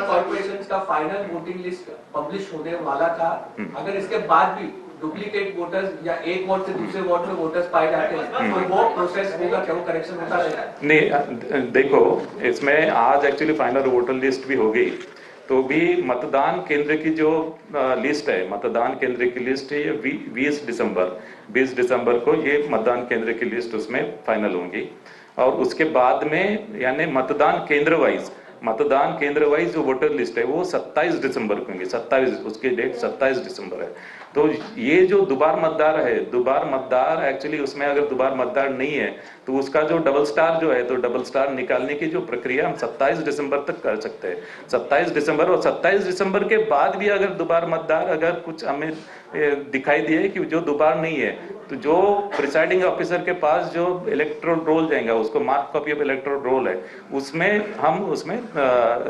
Corporation का final voting list publish होने वाला था, अगर इसके बाद भी डुप्लीकेट वोटर्स या एक वार्ड से दूसरे वार्ड में वोटर्स पाए जाते हैं तो वो प्रोसेस होगा क्या, वो करेक्शन होता रहेगा? नहीं, देखो इसमें आज एक्चुअली फाइनल वोटर लिस्ट भी हो गई, तो भी मतदान केंद्र की जो लिस्ट है, मतदान केंद्र की लिस्ट है, ये 20 दिसंबर को ये मतदान केंद्र की लिस्ट उसमें फाइनल होंगी। और उसके बाद में यानी मतदान केंद्र वाइज जो वोटर लिस्ट है वो 27 दिसंबर को होंगी। 27 उसकी डेट 27 दिसंबर है। तो ये जो दुबार मतदार एक्चुअली उसमें अगर दुबार मतदार नहीं है तो उसका जो डबल स्टार जो है, तो डबल स्टार निकालने की जो प्रक्रिया हम 27 दिसंबर तक कर सकते हैं। 27 दिसंबर और 27 दिसंबर के बाद भी अगर दुबार मतदार अगर कुछ हमें दिखाई दिए कि जो दुबार नहीं है, तो जो प्रिसाइडिंग ऑफिसर के पास जो इलेक्टोरल रोल जाएगा, उसको mark copy of electoral roll है, उसमें हम उसमें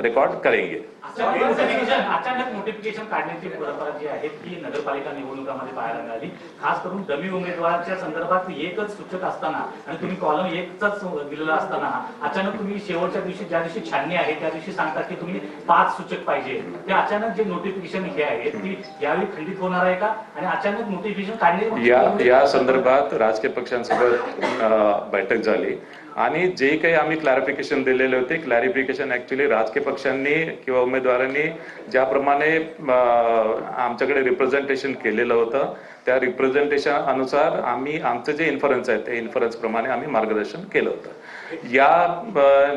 रिकॉर्ड करेंगे। अचानक नोटिफिकेशन काढण्याची परंपरा जी आहे ती नगरपालिका निवडणुकांमध्ये पाहायला मिळाली। खास करून डमी उमेदवाराच्या संदर्भात एकच सूचक असताना आणि तुम्ही कॉलम एकचाच दिलेला असताना अचानक तुम्ही शेवटच्या दिवशी ज्या दिवशी छाननी आहे त्या दिवशी सांगता की तुम्ही 5 सूचक पाहिजे, ते अचानक जे नोटिफिकेशन हे आहे ती यावेळी खंडित होणार आहे का? आणि अचानक नोटिफिकेशन काढणे या संदर्भात राजकीय पक्षांसोबत बैठक झाली आणि जे काही आम्ही क्लॅरिफिकेशन दिलेले होते, क्लॅरिफिकेशन ऍक्च्युली राजकीय पक्षांनी किंवा उमेदवारांनी ज्याप्रमाणे आमच्याकडे रिप्रेझेंटेशन केलेलं होतं त्या रिप्रेझेंटेशन अनुसार आम्ही आमचं जे इन्फरन्स आहे ते इन्फरन्स प्रमाणे आम्ही मार्गदर्शन केलं होतं। या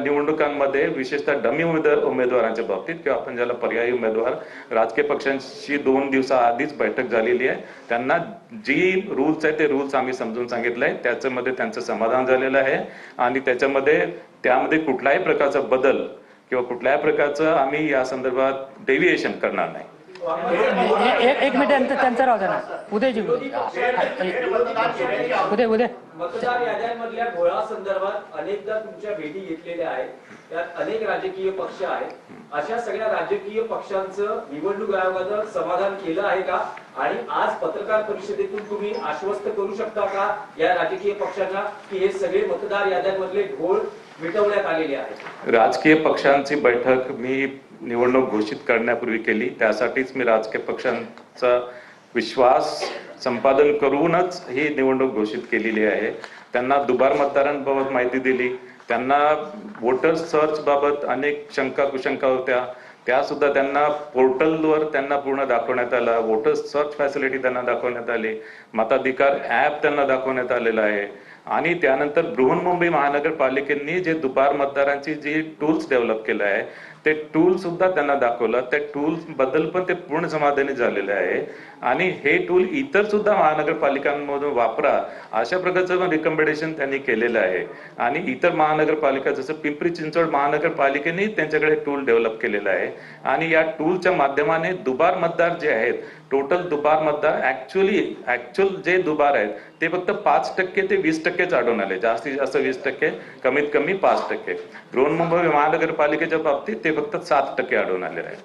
निवडणुकांमध्ये विशेषतः डमी उमेदवारांच्या बाबतीत किंवा आपण ज्याला पर्यायी उमेदवार, राजकीय पक्षांची 2 दिवसाआधीच बैठक झालेली आहे। त्यांना जी रूल्स आहे ते रूल्स आम्ही समजून सांगितलंय, त्याच्यामध्ये त्यांचं समाधान झालेलं आहे आणि त्यामध्ये कुठल्याही प्रकारचा बदल किंवा कुठल्याही प्रकारचं आम्ही या संदर्भात डेव्हिएशन करणार नाही। एक मिनिट त्यांचा राहू द्या ना, उदय मतदार याद्यांमधल्या घोळासंदर्भात अनेकदा तुमच्या भेटी घेतलेल्या आहेत, त्यात अनेक राजकीय पक्ष आहेत। अशा सगळ्या राजकीय पक्षांचं निवडणूक आयोगानं समाधान केलं आहे का? आणि आज पत्रकार परिषदेतून तुम्ही आश्वस्त करू शकता का या राजकीय पक्षांना की हे सगळे मतदार याद्यांमधले घोळ मिटवण्यात आलेले आहेत? राजकीय पक्षांची बैठक मी निवडणूक घोषित करण्यापूर्वी केली, त्यासाठीच मी राजकीय पक्षांचा विश्वास संपादन करूनच ही निवडणूक घोषित केलेली आहे। त्यांना दुबार मतदारांबाबत माहिती दिली, त्यांना वोटर सर्च बाबत अनेक शंका कुशंका होत्या, त्या सुद्धा त्यांना पोर्टलवर त्यांना पूर्ण दाखवण्यात आला, वोटर सर्च फॅसिलिटी त्यांना दाखवण्यात आली, मताधिकार ऍप त्यांना दाखवण्यात आलेला आहे आणि त्यानंतर बृहन्मुंबई महानगरपालिकेने जे दुबार मतदारांची जी टूल्स डेव्हलप केलं आहे ते टूल सुद्धा त्यांना दाखवलं। त्या टूल्स बद्दल पण ते पूर्ण समाधानी झालेले आहे आणि हे टूल इतर सुद्धा महानगरपालिकांमधून वापरा अशा प्रकारचं रिकमेंडेशन त्यांनी केलेलं आहे। आणि इतर महानगरपालिका जसं पिंपरी चिंचवड महानगरपालिकेने त्यांच्याकडे टूल डेव्हलप केलेला आहे आणि या टूलच्या माध्यमाने दुबार मतदार जे आहेत, टोटल दुबार मतदार ऍक्च्युअल जे दुबार आहेत ते फक्त 5% ते 20%च आढळून आले, जास्तीत जास्त 20%, कमीत कमी 5%। बृहन्मुंबई महानगरपालिकेच्या बाबतीत ते फक्त 7% आढळून आलेले आहे।